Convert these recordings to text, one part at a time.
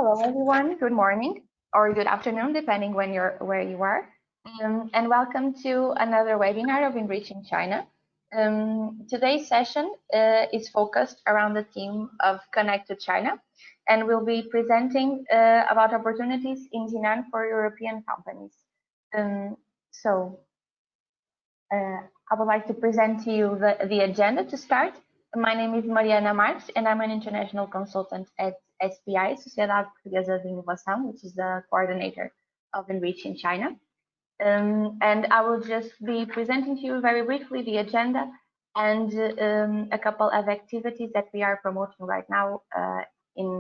Hello, everyone. Good morning or good afternoon, depending where you are. And welcome to another webinar of Enriching China. Today's session is focused around the theme of Connect to China, and we'll be presenting about opportunities in Jinan for European companies. I would like to present to you the agenda to start. My name is Mariana Marques, and I'm an international consultant at SPI, Sociedade Portuguesa de Inovação, which is the coordinator of ENRICH in China. And I will just be presenting to you very briefly the agenda and a couple of activities that we are promoting right now in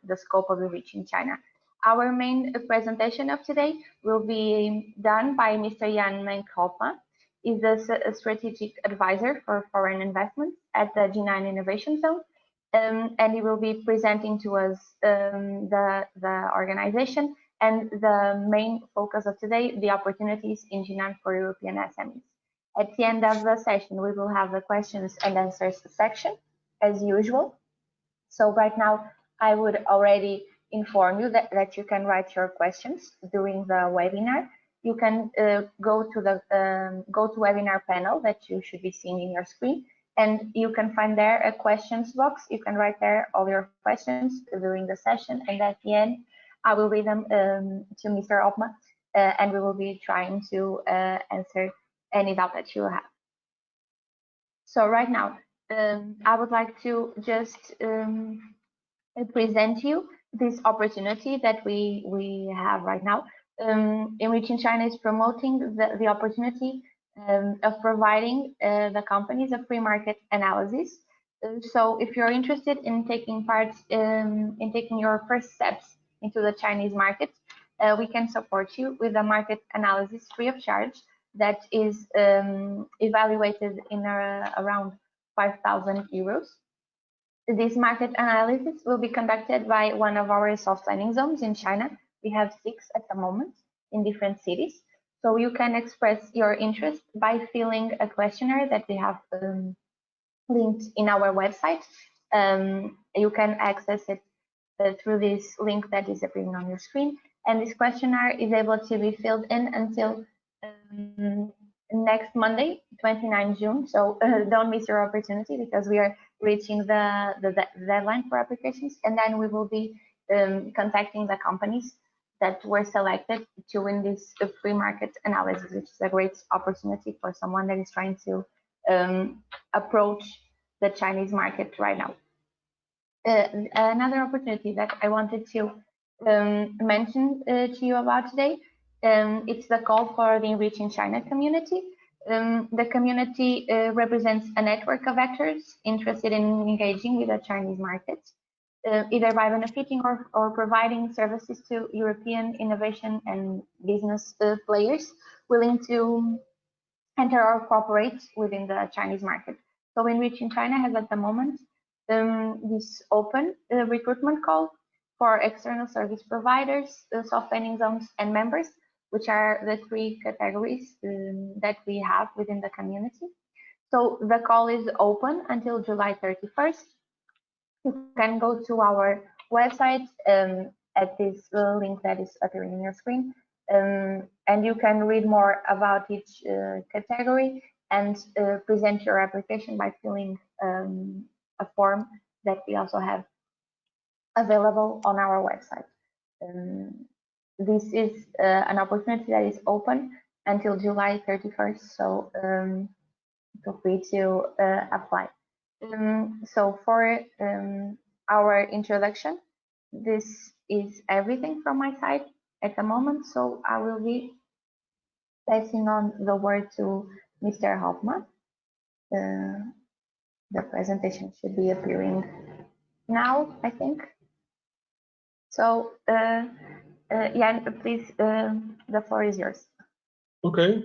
the scope of ENRICH in China. Our main presentation of today will be done by Mr. Menke Hopma. He's a strategic advisor for foreign investments at the Jinan Innovation Zone, and he will be presenting to us the organization and the main focus of today, the opportunities in Jinan for European SMEs. At the end of the session, we will have the questions and answers section, as usual. So right now, I would already inform you that you can write your questions during the webinar. You can go to the GoToWebinar panel that you should be seeing in your screen, and you can find there a questions box. You can write there all your questions during the session, and at the end, I will read them to Mr. Hopma, and we will be trying to answer any doubt that you have. So right now, I would like to just present you this opportunity that we have right now. ENRICH in China is promoting the opportunity of providing the companies a free market analysis. So if you're interested in taking part in taking your first steps into the Chinese market, we can support you with a market analysis free of charge that is evaluated in around 5,000 euros. This market analysis will be conducted by one of our soft landing zones in China. We have 6 at the moment in different cities. So you can express your interest by filling a questionnaire that we have linked in our website. You can access it through this link that is appearing on your screen. And this questionnaire is able to be filled in until next Monday, 29 June. So don't miss your opportunity, because we are reaching the deadline for applications. And then we will be contacting the companies that were selected to win this free market analysis, which is a great opportunity for someone that is trying to approach the Chinese market right now. Another opportunity that I wanted to mention to you about today, it's the call for the ENRICH in China community. The community represents a network of actors interested in engaging with the Chinese market, either by benefiting or providing services to European innovation and business players willing to enter or cooperate within the Chinese market. So ENRICH in China has at the moment this open recruitment call for external service providers, soft landing zones, and members, which are the 3 categories that we have within the community. So the call is open until July 31st. You can go to our website at this link that is appearing on your screen, and you can read more about each category and present your application by filling a form that we also have available on our website. This is an opportunity that is open until July 31st, so feel free to apply. So for our introduction, this is everything from my side at the moment. So I will be passing on the word to Mr. Hopma. The presentation should be appearing now, I think. So Jan, please, the floor is yours. Okay.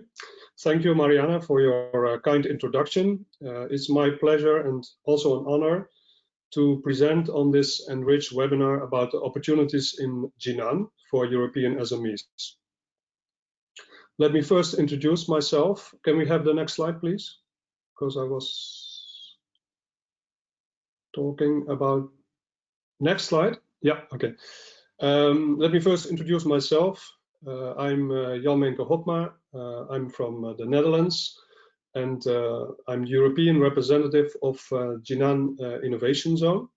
Thank you, Mariana, for your kind introduction. It's my pleasure and also an honor to present on this ENRICH webinar about the opportunities in Jinan for European SMEs. Let me first introduce myself. Can we have the next slide, please? Because I was talking about... Next slide. Yeah, okay. Let me first introduce myself. I'm Jan Menke Hopma. I'm from the Netherlands, and I'm the European representative of Jinan Innovation Zone.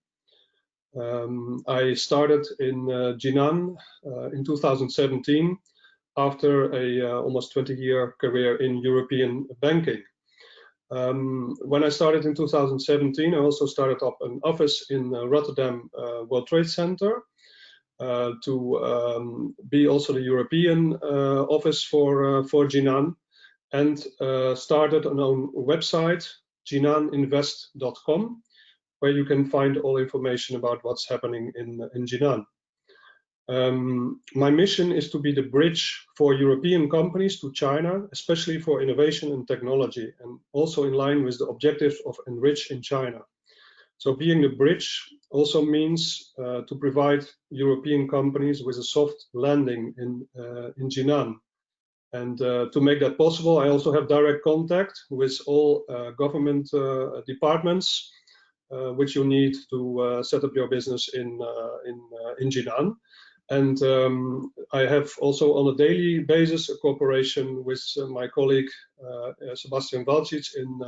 I started in Jinan in 2017 after a almost 20-year career in European banking. When I started in 2017, I also started up an office in Rotterdam World Trade Center to be also the European office for Jinan, and started an own website, jinaninvest.com, where you can find all information about what's happening in Jinan. My mission is to be the bridge for European companies to China, especially for innovation and technology, and also in line with the objectives of ENRICH in China. So being the bridge also means to provide European companies with a soft landing in Jinan. And to make that possible, I also have direct contact with all government departments which you need to set up your business in Jinan. And I have also on a daily basis a cooperation with my colleague Sebastian Valcic in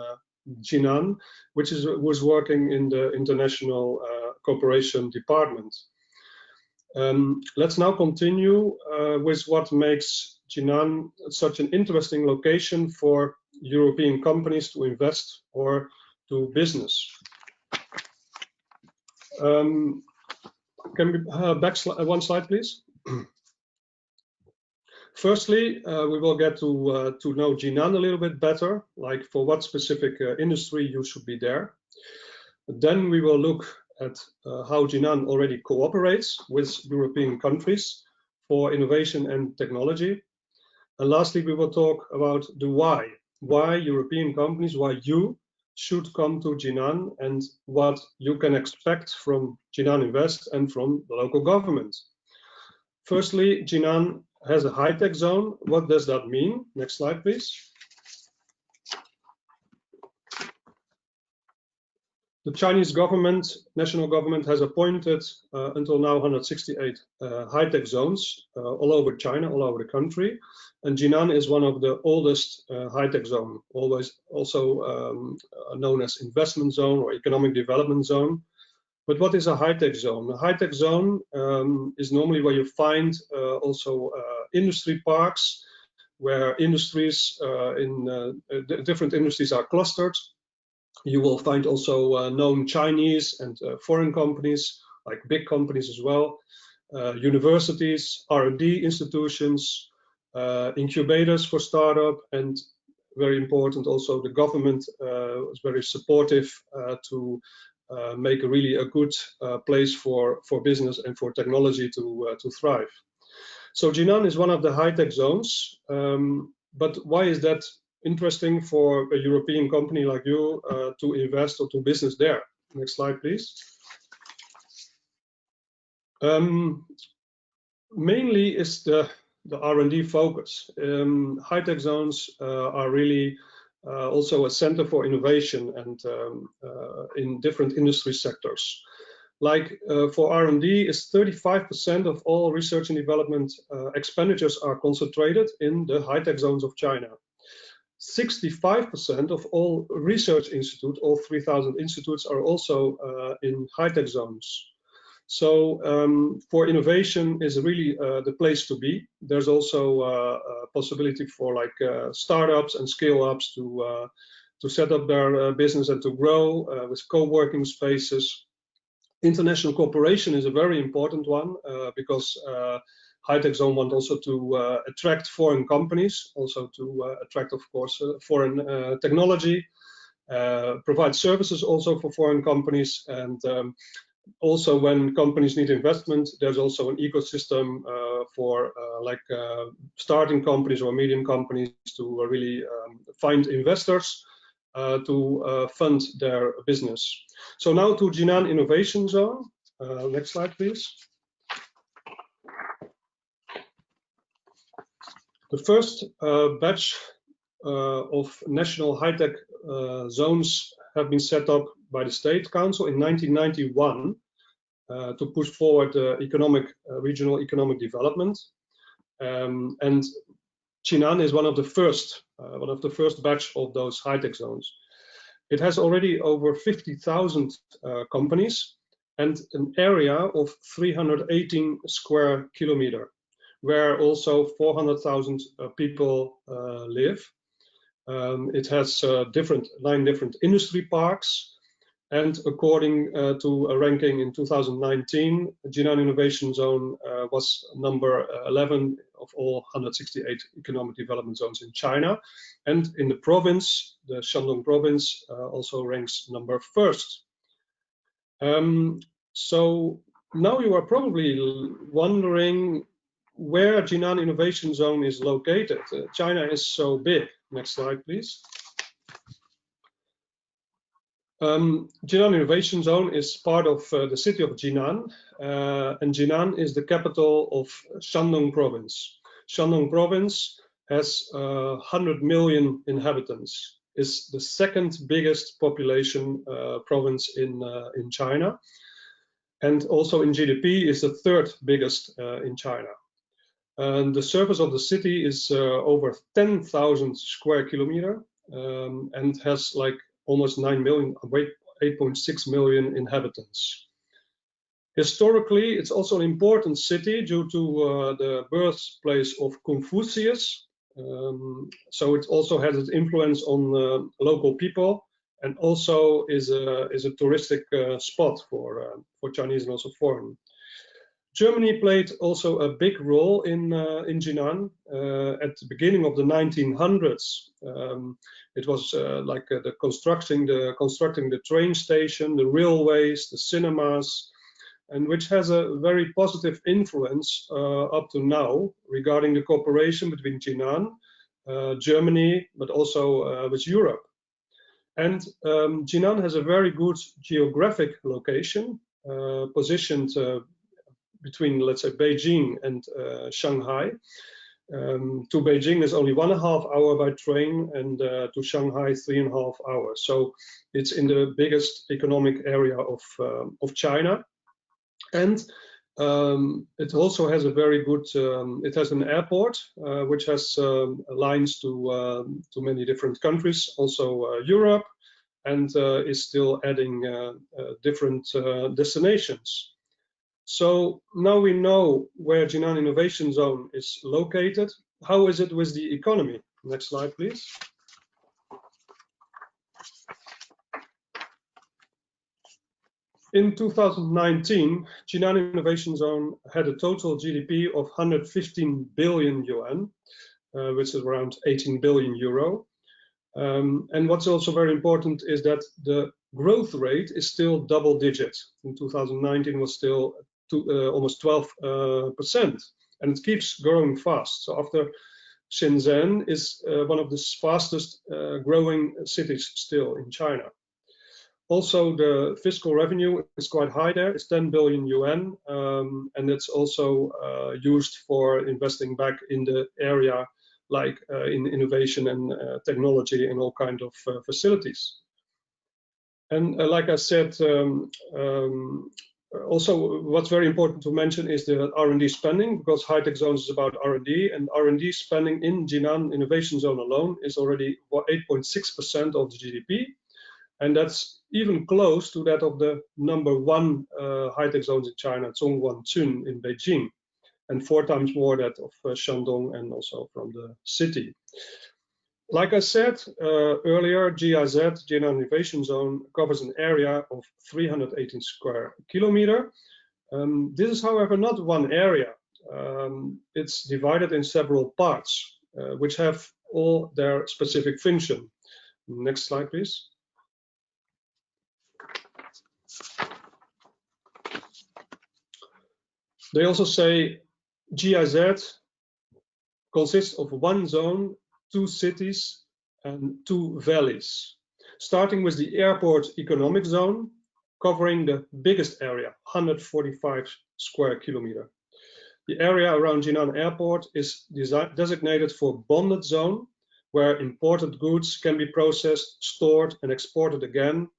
Jinan, who's working in the international cooperation department. Let's now continue with what makes Jinan such an interesting location for European companies to invest or do business. Can we back one slide, please? Firstly, we will get to know Jinan a little bit better, like for what specific industry you should be there. Then we will look at how Jinan already cooperates with European countries for innovation and technology. And lastly, we will talk about the why European companies, why you should come to Jinan, and what you can expect from Jinan Invest and from the local government. Firstly, Jinan has a high-tech zone. What does that mean? Next slide, please. The Chinese government, national government, has appointed until now 168 high-tech zones all over China, all over the country. And Jinan is one of the oldest high-tech zone, always also known as investment zone or economic development zone. But what is a high-tech zone? A high-tech zone is normally where you find also industry parks, where industries different industries are clustered. You will find also known Chinese and foreign companies, like big companies as well, universities, R&D institutions, incubators for startup, and very important also the government was very supportive to make really a good place for business and for technology to thrive. So Jinan is one of the high-tech zones, but why is that interesting for a European company like you to invest or to business there? Next slide, please. Mainly is the R&D focus. High-tech zones are really also a center for innovation and in different industry sectors. Like for R&D, is 35% of all research and development expenditures are concentrated in the high-tech zones of China. 65% of all research institutes, all 3,000 institutes, are also in high-tech zones. So for innovation is really the place to be. There's also a possibility for like startups and scale-ups to set up their business and to grow with co-working spaces. International cooperation is a very important one because high-tech zone want also to attract foreign companies, also to attract, of course, foreign technology, provide services also for foreign companies, and also when companies need investment, there's also an ecosystem for like starting companies or medium companies to really find investors to fund their business. So now to Jinan Innovation Zone. Next slide, please. The first batch of national high-tech zones have been set up by the State Council in 1991. to push forward regional economic development. And Jinan is one of the first batch of those high-tech zones. It has already over 50,000 companies and an area of 318 square kilometers, where also 400,000 people live. It has 9 different industry parks, and according to a ranking in 2019, Jinan Innovation Zone was number 11 of all 168 economic development zones in China, and in the province, the Shandong province, also ranks number 1st. So now you are probably wondering where Jinan Innovation Zone is located. China is so big. Next slide, please. Jinan Innovation Zone is part of the city of Jinan, and Jinan is the capital of Shandong province. Shandong province has 100 million inhabitants. It's the 2nd biggest population province in China, and also in GDP is the 3rd biggest in China. And the surface of the city is over 10,000 square kilometers and has like almost 9 million, 8.6 million inhabitants. Historically, it's also an important city due to the birthplace of Confucius. So it also has its influence on local people, and also is a touristic spot for Chinese and also foreign. Germany played also a big role in Jinan at the beginning of the 1900s. It was like constructing the train station, the railways, the cinemas, and which has a very positive influence up to now regarding the cooperation between Jinan, Germany, but also with Europe. And Jinan has a very good geographic location, positioned between, let's say, Beijing and Shanghai. To Beijing is only 1.5 hours by train, and to Shanghai 3.5 hours. So it's in the biggest economic area of China, and it also has a very good. It has an airport which has lines to many different countries, also Europe, and is still adding different destinations. So now we know where Jinan Innovation Zone is located. How is it with the economy? Next slide, please. In 2019, Jinan Innovation Zone had a total GDP of 115 billion yuan, which is around 18 billion euro. And what's also very important is that the growth rate is still double digit. In 2019 was still almost 12%, and it keeps growing fast. So after Shenzhen is one of the fastest growing cities still in China. Also, the fiscal revenue is quite high there. It's 10 billion yuan, and it's also used for investing back in the area, like in innovation and technology and all kinds of facilities. And like I said, also what's very important to mention is the R&D spending, because high-tech zones is about R&D, and R&D spending in Jinan Innovation Zone alone is already 8.6% of the GDP, and that's even close to that of the #1 high-tech zones in China, Zhongguancun in Beijing, and 4 times more that of Shandong and also from the city. Like I said earlier, GIZ, Jinan Innovation Zone, covers an area of 318 square kilometers. This is, however, not one area. It's divided in several parts, which have all their specific function. Next slide, please. They also say GIZ consists of 1 zone, 2 cities, and 2 valleys. Starting with the airport economic zone, covering the biggest area, 145 square kilometers. The area around Jinan Airport is designated for bonded zone, where imported goods can be processed, stored, and exported again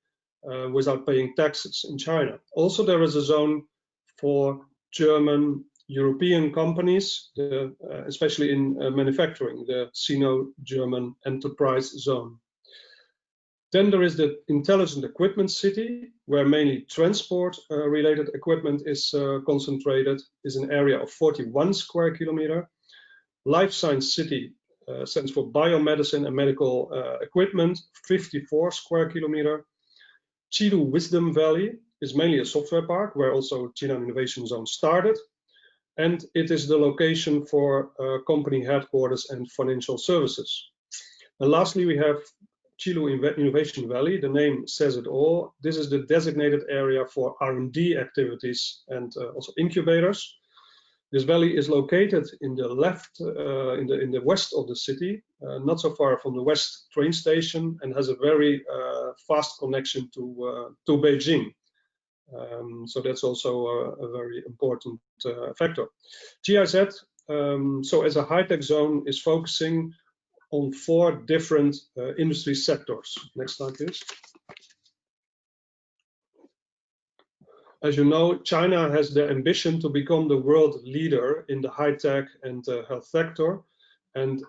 without paying taxes in China. Also, there is a zone for German European companies, especially in manufacturing, the Sino-German Enterprise Zone. Then there is the Intelligent Equipment City, where mainly transport-related equipment is concentrated, is an area of 41 square kilometer. Life Science City stands for biomedicine and medical equipment, 54 square kilometer. Qilu Wisdom Valley is mainly a software park, where also Jinan Innovation Zone started. And it is the location for company headquarters and financial services. And lastly, we have Qilu Innovation Valley. The name says it all. This is the designated area for R&D activities and also incubators. This valley is located in the left, in the west of the city, not so far from the west train station, and has a very fast connection to Beijing. So that's also a very important factor. GIZ, so as a high-tech zone, is focusing on 4 different industry sectors. Next slide, please. As you know, China has the ambition to become the world leader in the high-tech and health sector. And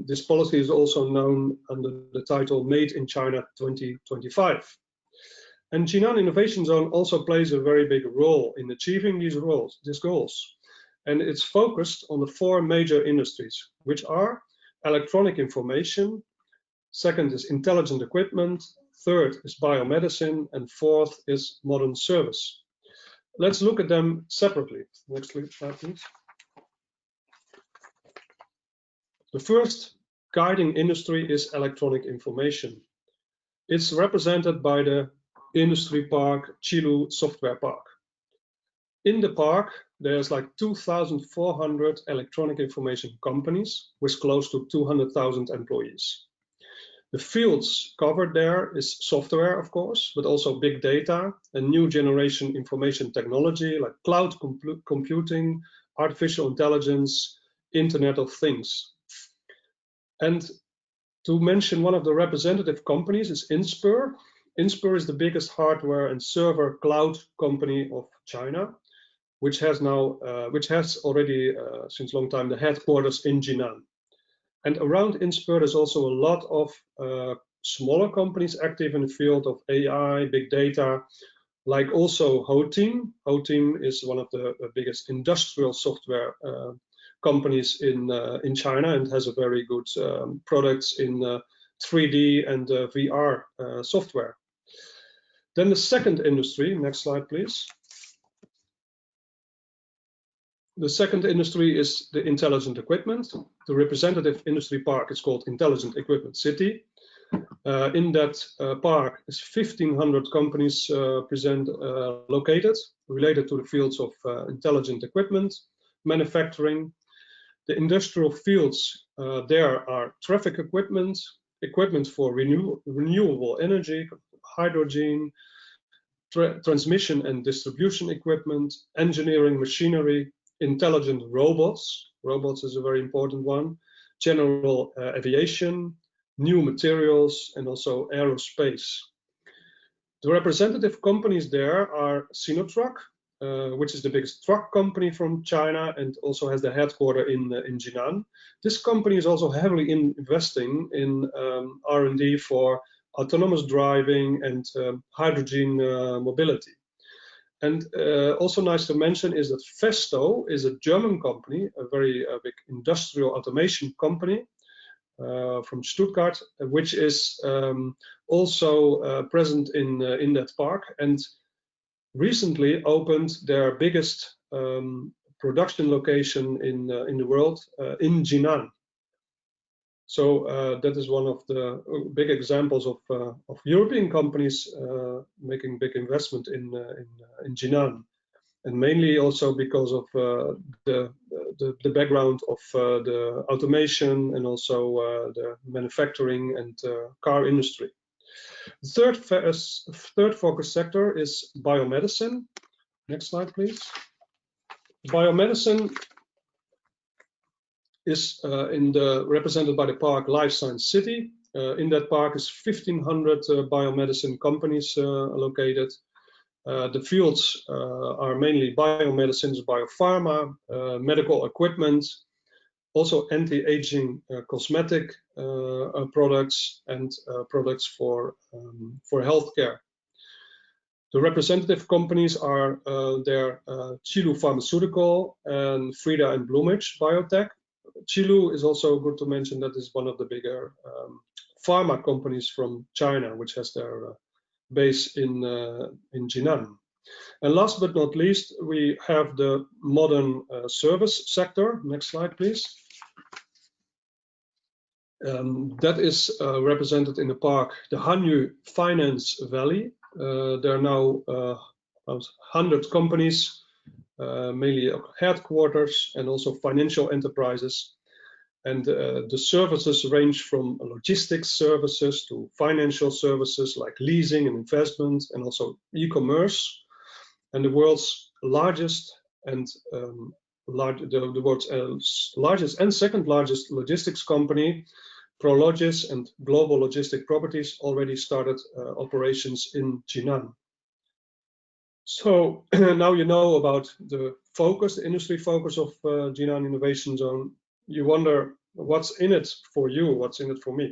this policy is also known under the title Made in China 2025. And Jinan Innovation Zone also plays a very big role in achieving these goals. And it's focused on the 4 major industries, which are electronic information, second is intelligent equipment, third is biomedicine, and fourth is modern service. Let's look at them separately. Next slide, please. The first guiding industry is electronic information. It's represented by the industry park Qilu Software Park. In the park, there's like 2,400 electronic information companies with close to 200,000 employees. The fields covered there is software, of course, but also big data and new generation information technology like cloud computing, artificial intelligence, Internet of Things. And to mention one of the representative companies is Inspur. Inspur is the biggest hardware and server cloud company of China, which has already since long time the headquarters in Jinan. And around Inspur there's also a lot of smaller companies active in the field of AI, big data, like also Hopma. Hopma is one of the biggest industrial software companies in China and has a very good products in 3D and VR software. Then the second industry, next slide please. The second industry is the intelligent equipment. The representative industry park is called Intelligent Equipment City. In that park is 1,500 companies located, related to the fields of intelligent equipment, manufacturing. The industrial fields there are traffic equipment, equipment for renewable energy, hydrogen, transmission and distribution equipment, engineering machinery, intelligent robots. Robots is a very important one. General aviation, new materials, and also aerospace. The representative companies there are Sinotruk, which is the biggest truck company from China and also has the headquarters in Jinan. This company is also heavily investing in R&D for autonomous driving and hydrogen mobility. And also nice to mention is that Festo is a German company, a very big industrial automation company from Stuttgart, which is also present in that park and recently opened their biggest production location in the world in Jinan. So that is one of the big examples of European companies making big investment in Jinan, and mainly also because of the background of the automation and also the manufacturing and car industry. The third focus sector is biomedicine. Next slide, please. Biomedicine is represented by the park Life Science City. In that park is 1,500 biomedicine companies located. The fields are mainly biomedicines, biopharma, medical equipment, also anti-aging cosmetic products, and products for healthcare. The representative companies are Qilu Pharmaceutical and Frida and Blumich Biotech. Qilu is also good to mention that is one of the bigger pharma companies from China, which has their base in Jinan. And last but not least, we have the modern service sector. Next slide, please. That is represented in the park, the Hanyu Finance Valley. There are now 100 companies, mainly headquarters and also financial enterprises. And the services range from logistics services to financial services like leasing and investment, and also e-commerce. And the world's largest and the world's largest and second largest logistics company, Prologis and Global Logistic Properties, already started operations in Jinan. So now you know about the focus, the industry focus of Jinan Innovation Zone. You wonder what's in it for you, what's in it for me.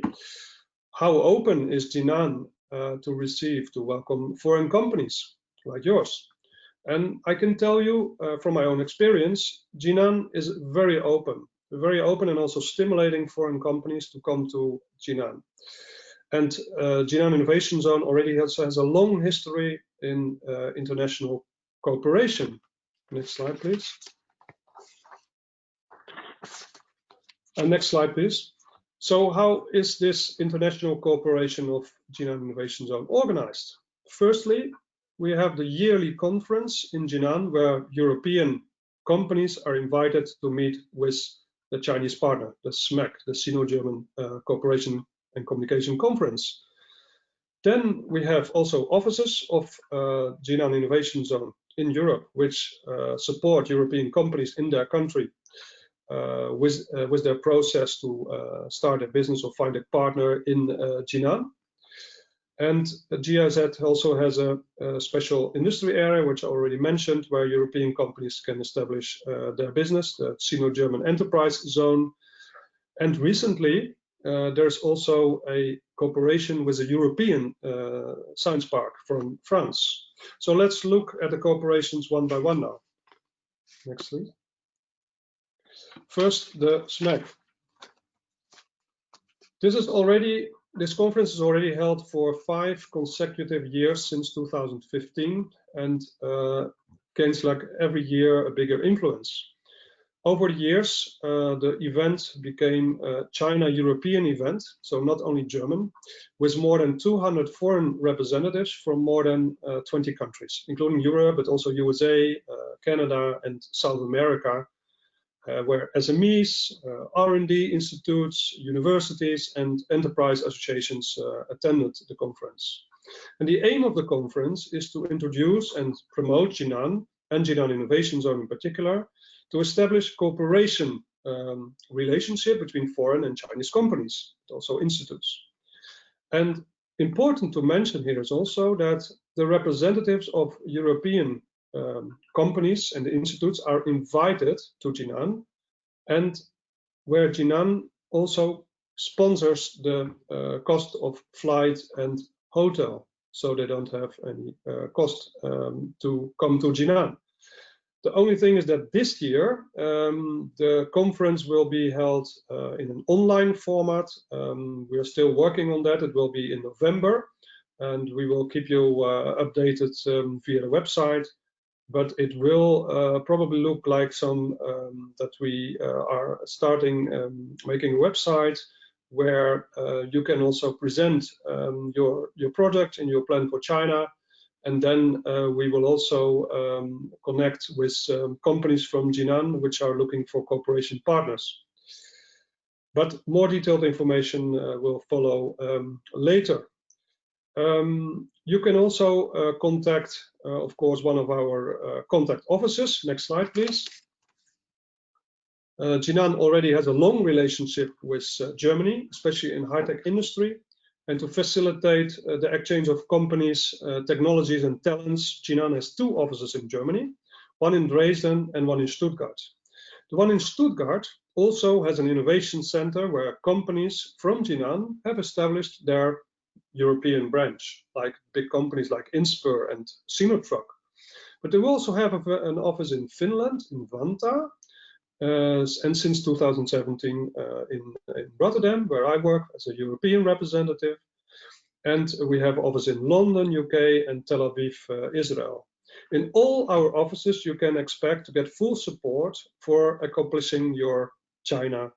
How open is Jinan to welcome foreign companies like yours? And I can tell you from my own experience, Jinan is very open and also stimulating foreign companies to come to Jinan. And Jinan Innovation Zone already has a long history in international cooperation. Next slide, please. Next slide, please. So how is this international cooperation of Jinan Innovation Zone organized? Firstly, we have the yearly conference in Jinan where European companies are invited to meet with the Chinese partner, the SMEC, the Sino-German Cooperation and Communication Conference. Then we have also offices of Jinan Innovation Zone in Europe, which support European companies in their country with their process to start a business or find a partner in Jinan. And GIZ also has a special industry area, which I already mentioned, where European companies can establish their business, the Sino-German Enterprise Zone. And recently, there's also a cooperation with a European science park from France. So let's look at the cooperations one by one now. Next, please. First, the SMEC. This conference is already held for 5 consecutive years since 2015 and gains like every year a bigger influence. Over the years, the event became a China-European event, so not only German, with more than 200 foreign representatives from more than 20 countries, including Europe, but also USA, Canada, and South America, where SMEs, R&D institutes, universities, and enterprise associations attended the conference. And the aim of the conference is to introduce and promote Jinan and Jinan Innovation Zone in particular, to establish cooperation relationship between foreign and Chinese companies, but also institutes. And important to mention here is also that the representatives of European companies and institutes are invited to Jinan, and where Jinan also sponsors the cost of flight and hotel, so they don't have any cost to come to Jinan. The only thing is that this year the conference will be held in an online format. We are still working on that. It will be in November, and we will keep you updated via the website. But it will probably look like that we are starting making a website where you can also present your product and your plan for China. And then we will also connect with companies from Jinan, which are looking for cooperation partners. But more detailed information will follow later. You can also contact, of course, one of our contact offices. Next slide, please. Jinan already has a long relationship with Germany, especially in high-tech industry. And to facilitate the exchange of companies, technologies and talents, Jinan has 2 offices in Germany, one in Dresden and one in Stuttgart. The one in Stuttgart also has an innovation center where companies from Jinan have established their European branch, like big companies like Inspur and Sinotruk. But they also have an office in Finland, in Vantaa, and since 2017 in Rotterdam, where I work as a European representative. And we have office in London, UK, and Tel Aviv, Israel. In all our offices, you can expect to get full support for accomplishing your China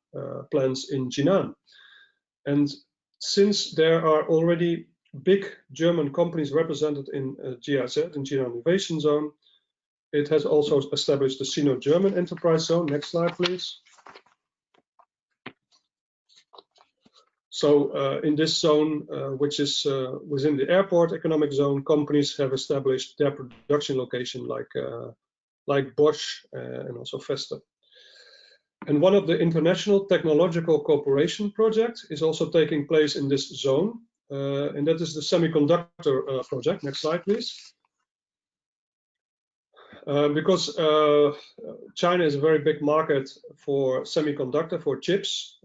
plans in Jinan. And since there are already big German companies represented in GIZ, in Jinan Innovation Zone, it has also established the Sino-German Enterprise Zone. Next slide, please. So in this zone, which is within the airport economic zone, companies have established their production location like Bosch and also Vestas. And one of the international technological cooperation projects is also taking place in this zone, and that is the semiconductor project. Next slide, please. Because China is a very big market for semiconductor, for chips.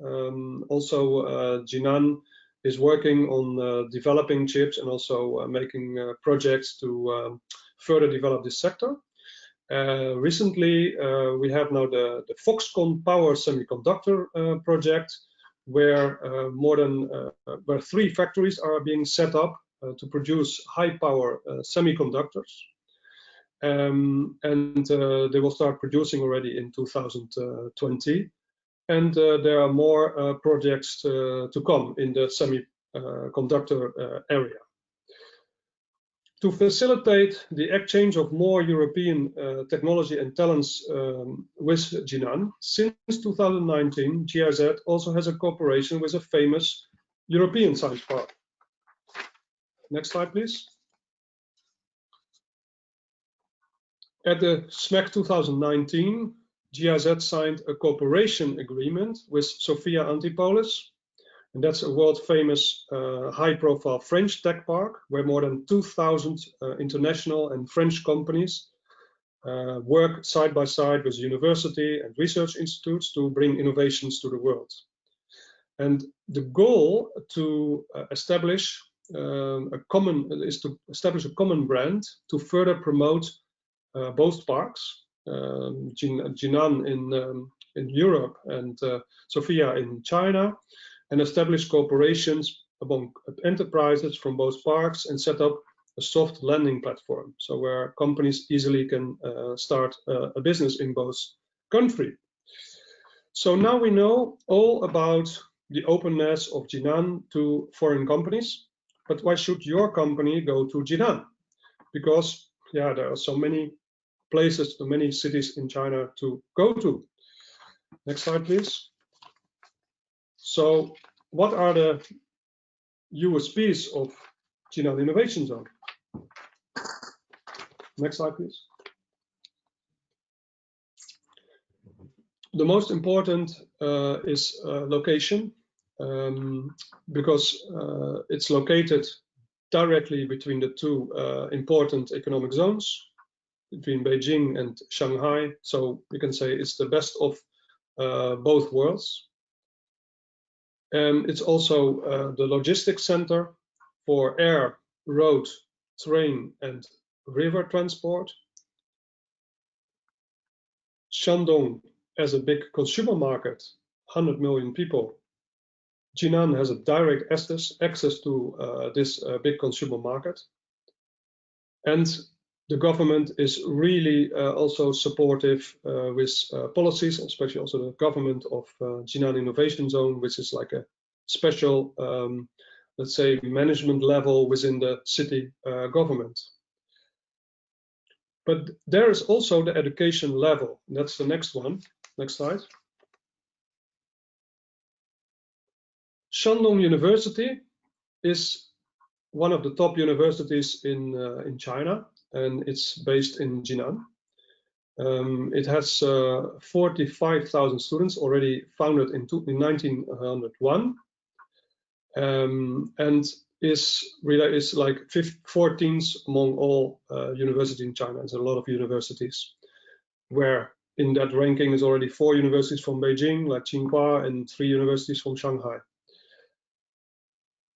Also, Jinan is working on developing chips and also making projects to further develop this sector. Recently, we have now the Foxconn Power Semiconductor project, where where 3 factories are being set up to produce high-power semiconductors. And they will start producing already in 2020. And there are more projects to come in the semiconductor area. To facilitate the exchange of more European technology and talents with Jinan, since 2019, GIZ also has a cooperation with a famous European science park. Next slide, please. At the SMEC 2019, GIZ signed a cooperation agreement with Sophia Antipolis, and that's a world-famous high-profile French tech park where more than 2,000 international and French companies work side by side with university and research institutes to bring innovations to the world. And the goal to establish a common brand to further promote both parks, Jinan in Europe and Sophia in China, and establish cooperations among enterprises from both parks and set up a soft landing platform, so where companies easily can start a business in both countries. So now we know all about the openness of Jinan to foreign companies, but why should your company go to Jinan? Because yeah, there are so many places, so many cities in China to go to. Next slide, please. So what are the USPs of Jinan Innovation Zone? Next slide, please. The most important is location, because it's located directly between the 2 important economic zones, between Beijing and Shanghai. So we can say it's the best of both worlds. It's also the logistics center for air, road, train, and river transport. Shandong as a big consumer market, 100 million people. Jinan has a direct access to this big consumer market. And the government is really also supportive with policies, especially also the government of Jinan Innovation Zone, which is like a special, let's say, management level within the city government. But there is also the education level. That's the next one. Next slide. Shandong University is one of the top universities in China, and it's based in Jinan. It has 45,000 students, already founded in 1901. and is like 14th among all universities in China. There's a lot of universities, where in that ranking is already 4 universities from Beijing, like Tsinghua, and 3 universities from Shanghai.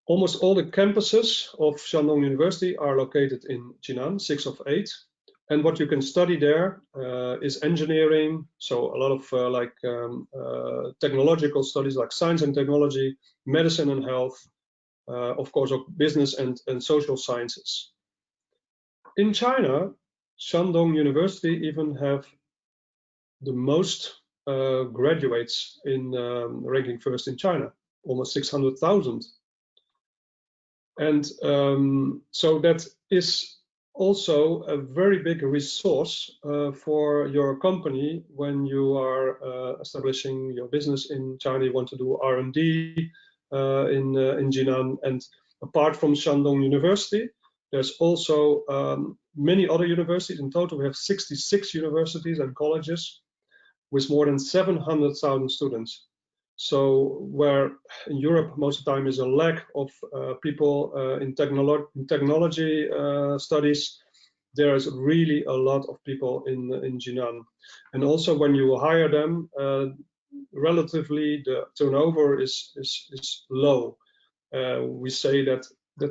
Almost all the campuses of Shandong University are located in Jinan, 6 of 8. And what you can study there is engineering, so a lot of technological studies like science and technology, medicine and health, of course, of business and social sciences. In China, Shandong University even have the most graduates in ranking first in China, almost 600,000. And so that is also a very big resource for your company when you are establishing your business in China. You want to do R&D in Jinan, and apart from Shandong University, there's also many other universities. In total, we have 66 universities and colleges with more than 700,000 students. So where in Europe most of the time is a lack of people in technology studies, there's really a lot of people in Jinan. And also when you hire them, relatively the turnover is low. We say that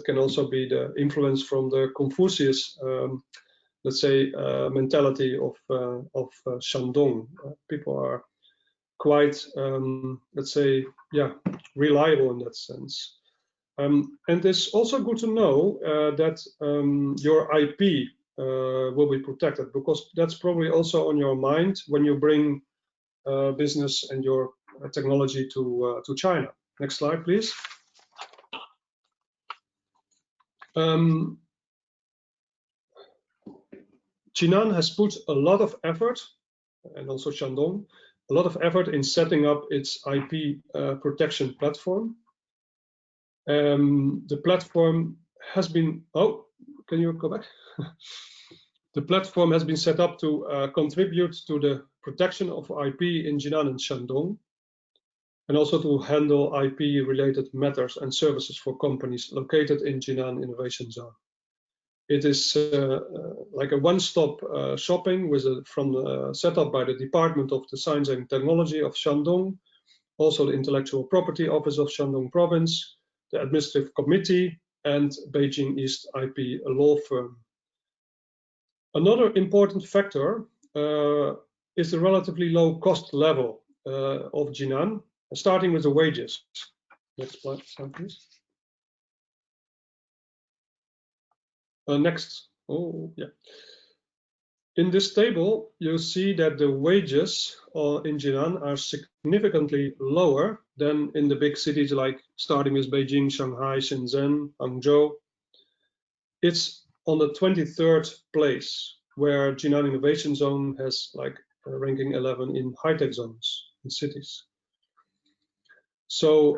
can also be the influence from the Confucius, let's say, mentality of Shandong. People are quite, let's say, yeah, reliable in that sense. And it's also good to know that your IP will be protected, because that's probably also on your mind when you bring business and your technology to China. Next slide, please. Jinan has put a lot of effort, and also Shandong, a lot of effort in setting up its IP protection platform. The platform has been, oh, can you go back? The platform has been set up to contribute to the protection of IP in Jinan and Shandong, and also to handle IP-related matters and services for companies located in Jinan Innovation Zone. It is like a one-stop shopping with set up by the Department of the Science and Technology of Shandong, also the Intellectual Property Office of Shandong Province, the Administrative Committee, and Beijing East IP law firm. Another important factor is the relatively low cost level of Jinan, starting with the wages. Next slide, please. Next. Oh, yeah. In this table, you see that the wages in Jinan are significantly lower than in the big cities, like starting with Beijing, Shanghai, Shenzhen, Hangzhou. It's on the 23rd place, where Jinan Innovation Zone has like ranking 11 in high-tech zones in cities. So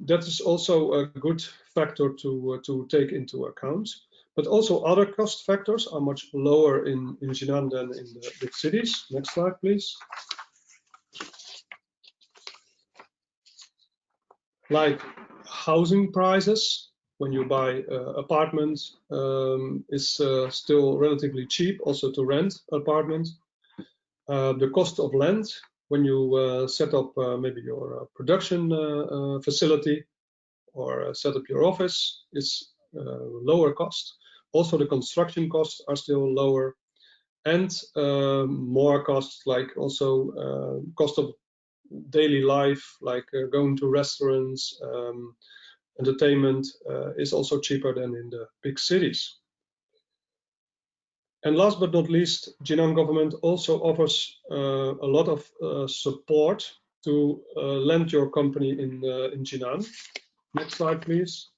that is also a good factor to take into account. But also other cost factors are much lower in Jinan than in the big cities. Next slide, please. Like housing prices, when you buy apartments, is still relatively cheap also to rent apartments. The cost of land, when you set up maybe your production facility or set up your office, is lower cost. Also, the construction costs are still lower, and more costs, like also cost of daily life, like going to restaurants, entertainment, is also cheaper than in the big cities. And last but not least, Jinan government also offers a lot of support to lend your company in Jinan. Next slide, please.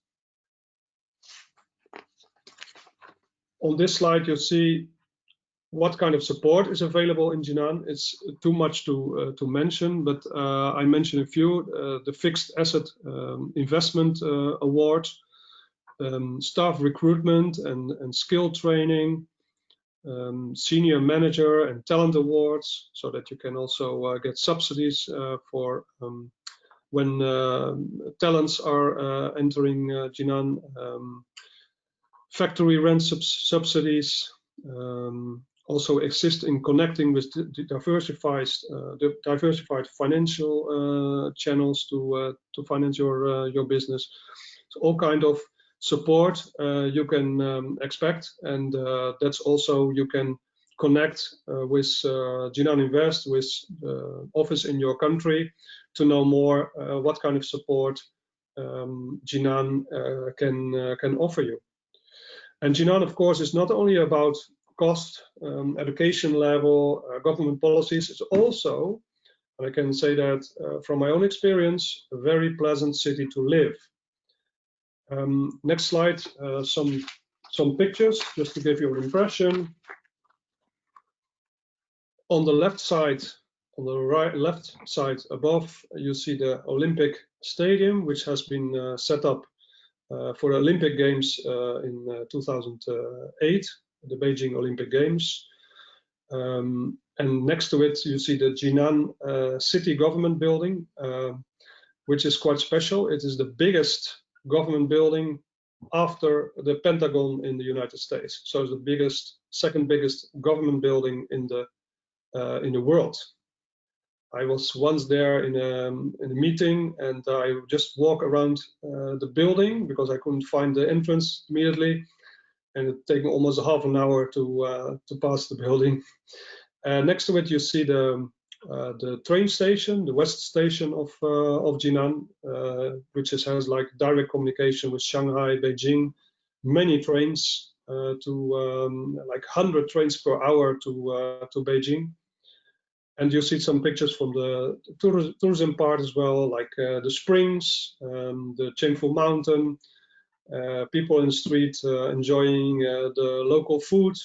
On this slide, you see what kind of support is available in Jinan. It's too much to mention, but I mentioned a few. The fixed asset investment award, staff recruitment and skill training, senior manager and talent awards, so that you can also get subsidies for when talents are entering Jinan, factory rent subsidies also exist in connecting with the diversified financial channels to finance your business. So all kind of support you can expect, and that's also you can connect with Jinan Invest, with the office in your country, to know more what kind of support Jinan can offer you. And Jinan, of course, is not only about cost, education level, government policies. It's also, and I can say that from my own experience, a very pleasant city to live. Next slide, some pictures just to give you an impression. On the left side, on the left side above, you see the Olympic Stadium, which has been set up for the Olympic Games in 2008, the Beijing Olympic Games. And next to it, you see the Jinan city government building, which is quite special. It is the biggest government building after the Pentagon in the United States. So it's the biggest, second biggest government building in the world. I was once there in a meeting, and I just walk around the building because I couldn't find the entrance immediately, and it took almost a half an hour to pass the building. Next to it, you see the train station, the west station of Jinan, which has like direct communication with Shanghai, Beijing, many trains like 100 trains per hour to Beijing. And you see some pictures from the tourism part as well, like the springs, the Chengfu Mountain, people in the street enjoying the local food,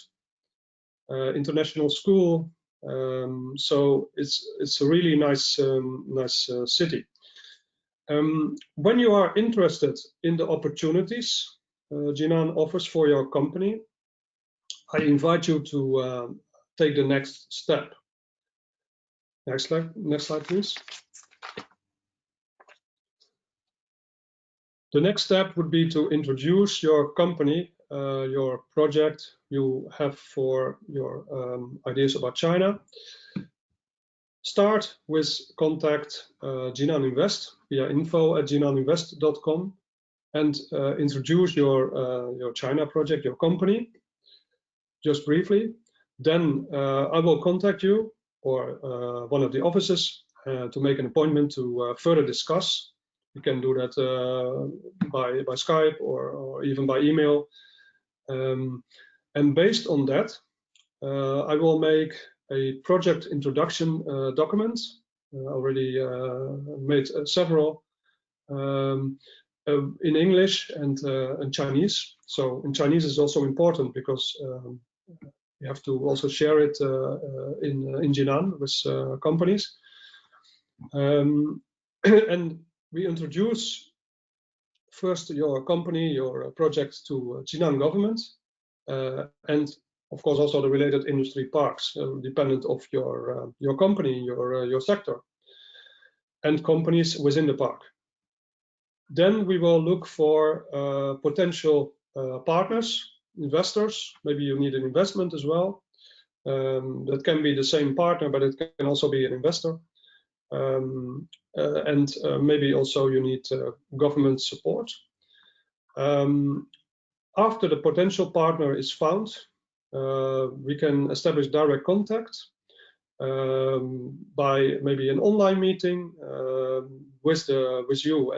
international school. So it's a really nice city. When you are interested in the opportunities Jinan offers for your company, I invite you to take the next step. Next slide, please. The next step would be to introduce your company, your project you have for your ideas about China. Start with contact Jinan Invest via info@jinaninvest.com and introduce your China project, your company, just briefly. Then I will contact you or one of the offices to make an appointment to further discuss. You can do that by Skype or even by email. And based on that, I will make a project introduction document. Already made several in English and Chinese. So in Chinese is also important because you have to also share it in Jinan with companies. And we introduce first your company, your project to Jinan government, and of course also the related industry parks, dependent of your company, your sector, and companies within the park. Then we will look for potential partners, investors. Maybe you need an investment as well. That can be the same partner, but it can also be an investor. And maybe also you need government support. After the potential partner is found, we can establish direct contact by maybe an online meeting with you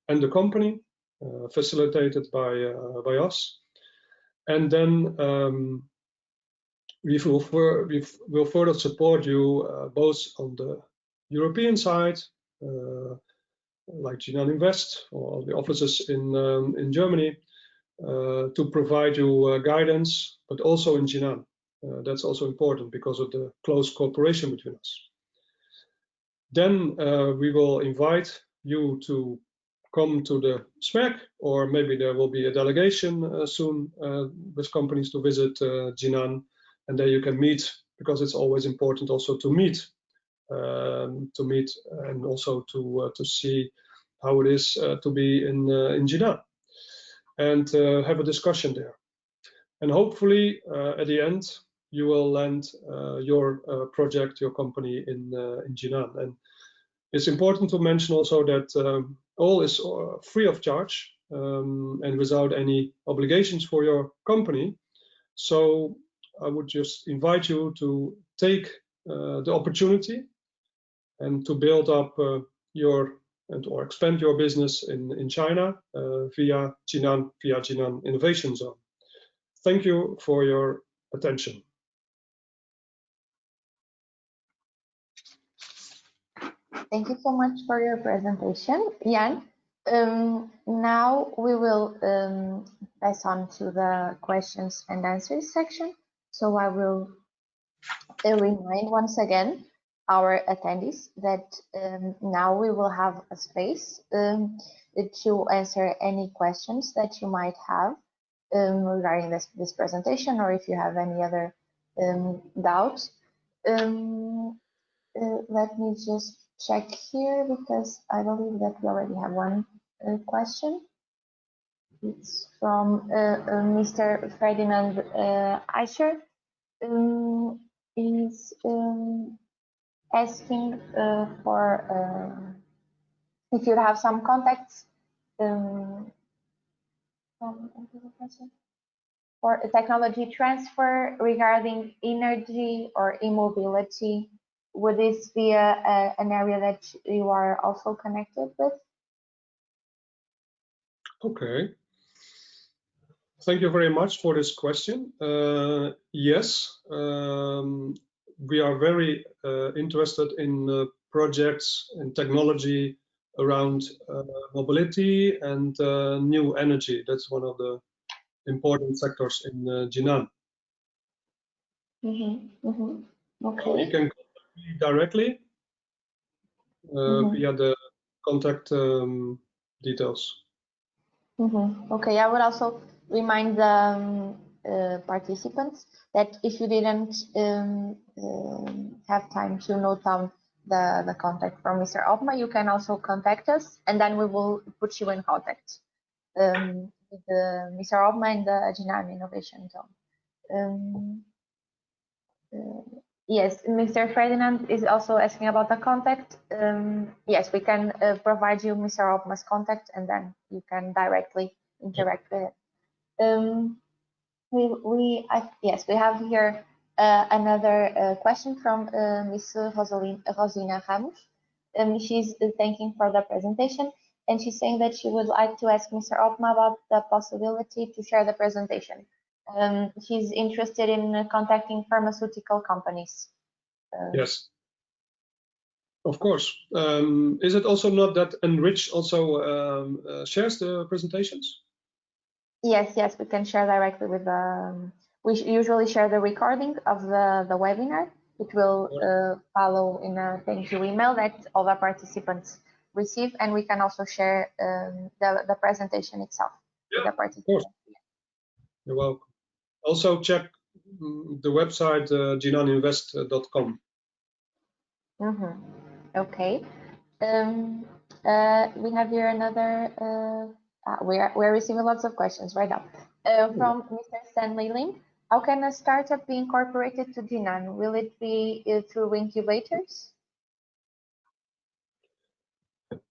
and the company, facilitated by us. And then we will further support you both on the European side, like Jinan Invest or the offices in Germany, to provide you guidance, but also in Jinan. That's also important because of the close cooperation between us. Then we will invite you to come to the SMEC, or maybe there will be a delegation soon with companies to visit Jinan, and there you can meet, because it's always important also to meet to meet and also to see how it is to be in Jinan, and have a discussion there. And hopefully, at the end, you will land your project, your company in Jinan. And it's important to mention also that all is free of charge and without any obligations for your company. So I would just invite you to take the opportunity and to build up your or expand your business in China via Jinan Innovation Zone. Thank you for your attention. Thank you so much for your presentation, Jan. Now we will pass on to the questions and answers section. So I will remind once again our attendees that now we will have a space to answer any questions that you might have regarding this presentation, or if you have any other doubts. Let me just check here, because I believe that we already have one question. It's from Mr. Ferdinand Eicher. He's asking for if you have some contacts for a technology transfer regarding energy or e-mobility. Would this be an area that you are also connected with? Okay. Thank you very much for this question. Yes, we are very interested in projects and technology around mobility and new energy. That's one of the important sectors in Jinan. Okay. You can contact me directly via the contact details. Okay, I would also remind the participants that if you didn't have time to note down the contact from Mr. Hopma, you can also contact us, and then we will put you in contact with Mr. Hopma in the Jinan Innovation Zone. Yes, Mr. Ferdinand is also asking about the contact. Yes, we can provide you Mr. Hopma's contact, and then you can directly interact with it. Yes, we have here another question from Ms. Rosina Ramos. She's thanking for the presentation, and she's saying that she would like to ask Mr. Hopma about the possibility to share the presentation. She's interested in contacting pharmaceutical companies. Yes, of course. Is it also not that ENRICH also shares the presentations? Yes, we can share directly with we usually share the recording of the webinar. It will follow in a thank you email that all the participants receive, and we can also share the presentation itself with the participants. You're welcome. Also check the website jinaninvest.com. Okay. We have here another. We're receiving lots of questions right now from Mr. Stanley Lim. How can a startup be incorporated to Jinan? Will it be through incubators?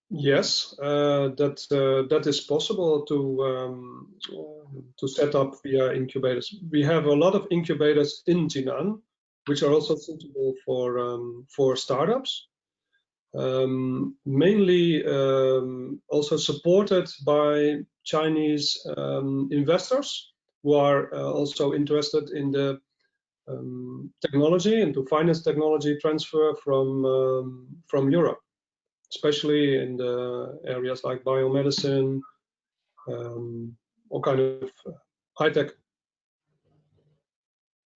Yes, that is possible to set up via incubators. We have a lot of incubators in Jinan, which are also suitable for startups. Mainly also supported by Chinese investors who are also interested in the technology and to finance technology transfer from Europe, especially in the areas like biomedicine, all kind of high tech.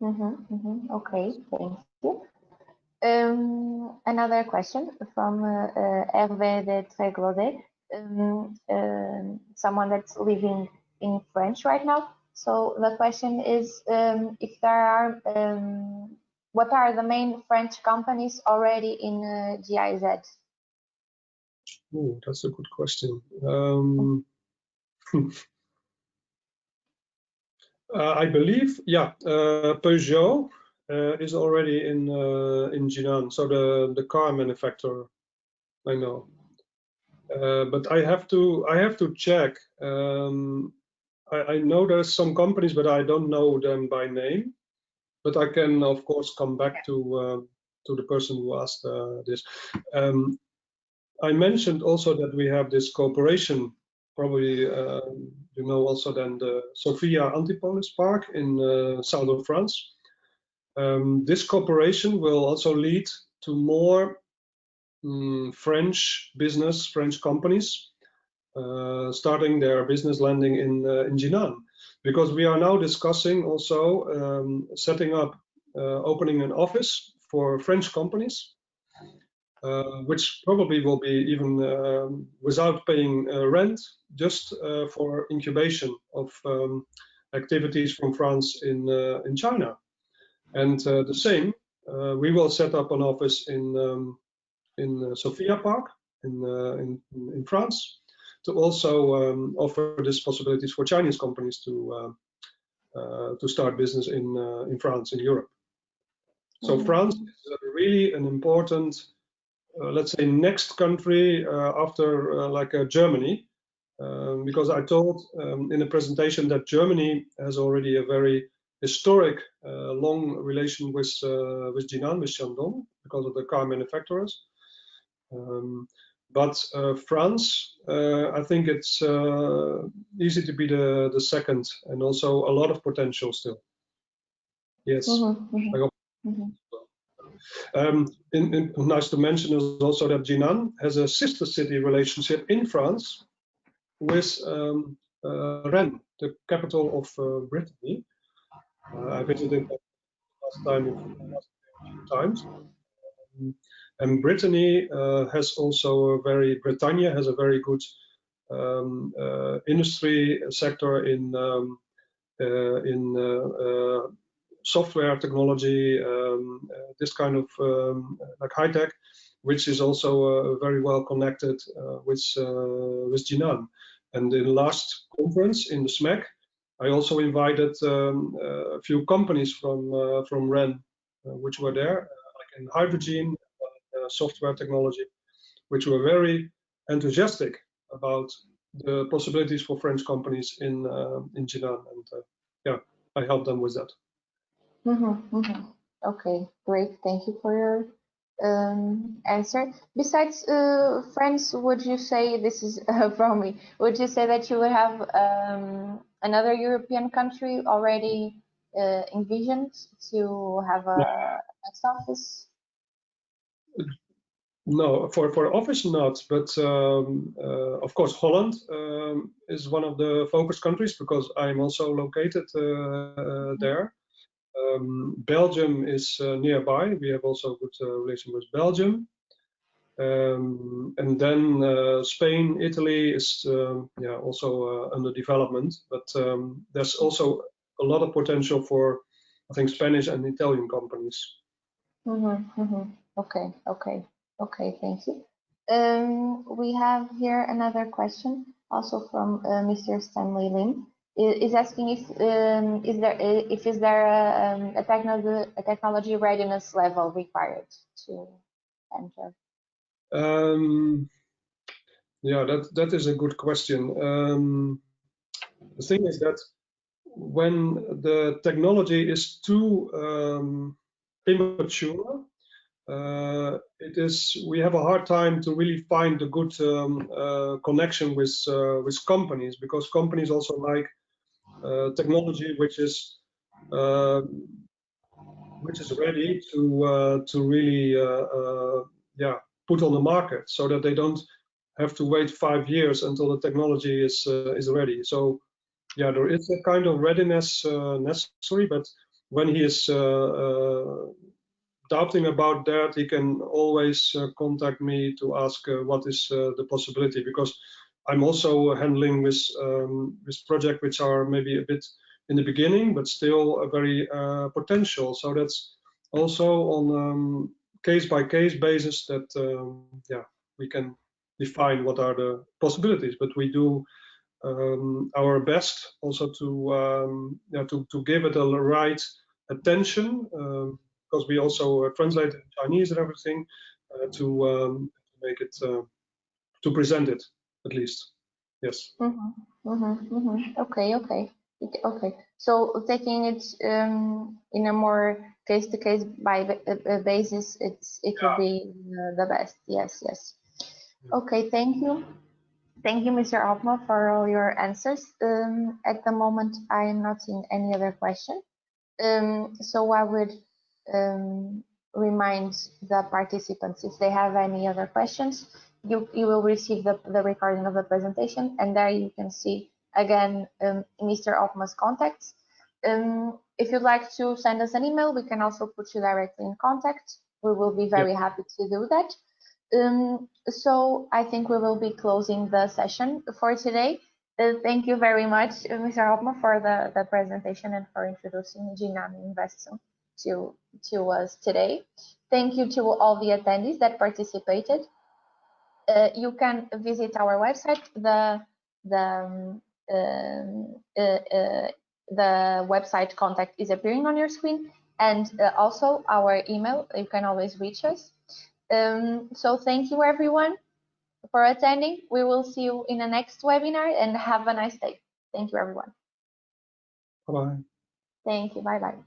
Okay, thank you. Another question from Hervé de Tréglaudet, someone that's living in France right now. So the question is if there are what are the main French companies already in GIZ? Oh, that's a good question. I believe, yeah, Peugeot is already in Jinan, so the car manufacturer. I know, but I have to check. I know there's some companies, but I don't know them by name. But I can, of course, come back to the person who asked this. I mentioned also that we have this cooperation. Probably you know also then the Sofia Antipolis Park in south of France. This cooperation will also lead to more French companies starting their business landing in Jinan, because we are now discussing also setting up, opening an office for French companies, which probably will be even without paying rent, just for incubation of activities from France in China. And the same, we will set up an office in Sofia Park in France, to also offer these possibilities for Chinese companies to start business in France, in Europe. So France is really an important, let's say, next country after like Germany, because I told in the presentation that Germany has already a very historic, long relation with Jinan, with Shandong, because of the car manufacturers. But France, I think it's easy to be the second, and also a lot of potential still. Yes, I hope. Nice to mention is also that Jinan has a sister city relationship in France with Rennes, the capital of Brittany. I visited that last time a few times. And Brittany has also Britannia has a very good industry sector in software technology, this kind of like high tech, which is also very well connected with Jinan. And in the last conference in the SMEC, I also invited a few companies from Rennes, which were there, like in hydrogen, software technology, which were very enthusiastic about the possibilities for French companies in Jinan, and yeah, I helped them with that. Okay, great. Thank you for your answer. Besides France, would you say, this is from me, would you say that you would have another European country already envisioned to have a next office? No, for office not, but of course Holland is one of the focus countries, because I'm also located there. Belgium is nearby. We have also a good relation with Belgium. And then Spain, Italy is yeah, also under development, but there's also a lot of potential for, I think, Spanish and Italian companies. Okay, thank you. We have here another question, also from Mr. Stanley Lim. Is asking if is there a technology readiness level required to enter? Yeah, that is a good question. The thing is that when the technology is too immature, we have a hard time to really find a good connection with companies, because companies also like technology which is ready to really yeah, put on the market, so that they don't have to wait 5 years until the technology is ready. So yeah, there is a kind of readiness necessary, but when he is doubting about that, he can always contact me to ask what is the possibility, because I'm also handling with projects which are maybe a bit in the beginning, but still a very potential. So that's also on case-by-case basis that yeah, we can define what are the possibilities, but we do our best also to yeah, to give it a right attention, because we also translate it in Chinese and everything, to make it to present it at least. Yes. Okay, okay, okay. So taking it in a more case-to-case basis, it will be the best. Yes, yes. Okay, thank you. Thank you, Mr. Hopma, for all your answers. At the moment, I am not seeing any other question. So I would remind the participants, if they have any other questions, you will receive the recording of the presentation, and there you can see again Mr. Hopma's contacts. If you'd like to send us an email, we can also put you directly in contact. We will be very happy to do that. So I think we will be closing the session for today. Thank you very much, Mr. Hopma, for the presentation and for introducing Jinan Invest Zone to us today. Thank you to all the attendees that participated. You can visit our website. The website contact is appearing on your screen, and also our email. You can always reach us. So thank you everyone for attending. We will see you in the next webinar, and have a nice day. Thank you everyone. Bye-bye. Thank you. Bye-bye.